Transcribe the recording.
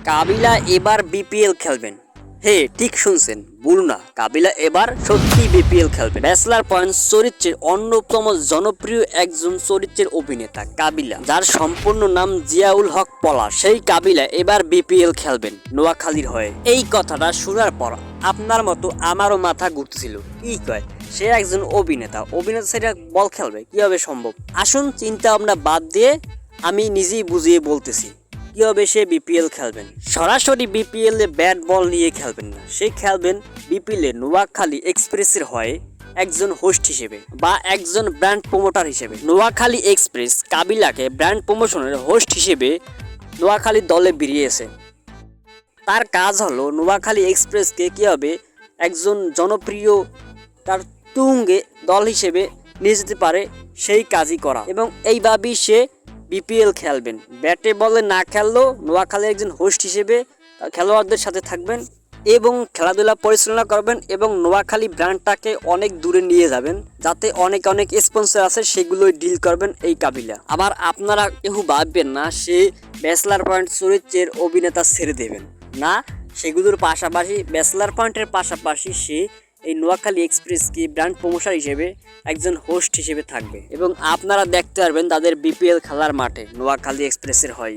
কাবিলা এবার বিপিএল খেলবেন। হে, ঠিক শুনছেন, ভুল না। কাবিলা এবার সত্যি বিপিএল খেলবেন। ব্যাচলার পয়েন্ট চরিত্রের অন্যতম জনপ্রিয় একজন চরিত্রের অভিনেতা কাবিলা, যার সম্পূর্ণ নাম জিয়াউল হক পলাশ। সেই কাবিলা এবার বিপিএল খেলবেন নোয়াখালীর হয়ে। এই কথাটা শোনার পর আপনার মতো আমারও মাথা ঘুরতেছিল, কি কয় সে একজন অভিনেতা, অভিনেতা সেটা বল খেলবে কিভাবে সম্ভব? আসুন চিন্তা ভাবনা বাদ দিয়ে আমি নিজেই বুঝিয়ে বলতেছি কিভাবে সে বিপিএল খেলবেন। সরাসরি বিপিএল এ ব্যাট বল নিয়ে খেলবেন না, সে খেলবেন বিপিএল এ নোয়াখালী এক্সপ্রেসের হয়ে একজন হোস্ট হিসেবে বা একজন ব্র্যান্ড প্রমোটার হিসেবে। নোয়াখালী এক্সপ্রেস কাবিলাকে ব্র্যান্ড প্রমোশনের হোস্ট হিসেবে নোয়াখালী দলে বেরিয়েছে। তার কাজ হলো নোয়াখালী এক্সপ্রেসকে কীভাবে একজন জনপ্রিয় তার তুঙ্গে দল হিসেবে নিয়ে যেতে পারে সেই কাজই করা, এবং এইভাবেই সে বিপিএল খেলবেন। ব্যাটে বলে না খেললেও নোয়াখালীর একজন হোস্ট হিসেবে খেলোয়াড়দের সাথে থাকবেন এবং খেলাধুলা পরিচালনা করবেন এবং নোয়াখালী ব্র্যান্ডটাকে অনেক দূরে নিয়ে যাবেন, যাতে অনেক অনেক স্পন্সর আছে সেগুলোই ডিল করবেন এই কাবিলা। আবার আপনারা কেউ ভাববেন না সে ব্যাচলার পয়েন্ট চরিত্রের অভিনেতা ছেড়ে দেবেন না, সেগুলোর পাশাপাশি ব্যাচলার পয়েন্টের পাশাপাশি সে এই নোয়াখালী এক্সপ্রেসকে ব্র্যান্ড প্রমোশন হিসেবে একজন হোস্ট হিসেবে থাকবে এবং আপনারা দেখতে পারবেন তাদের বিপিএল খেলার মাঠে নোয়াখালী এক্সপ্রেসের হয়।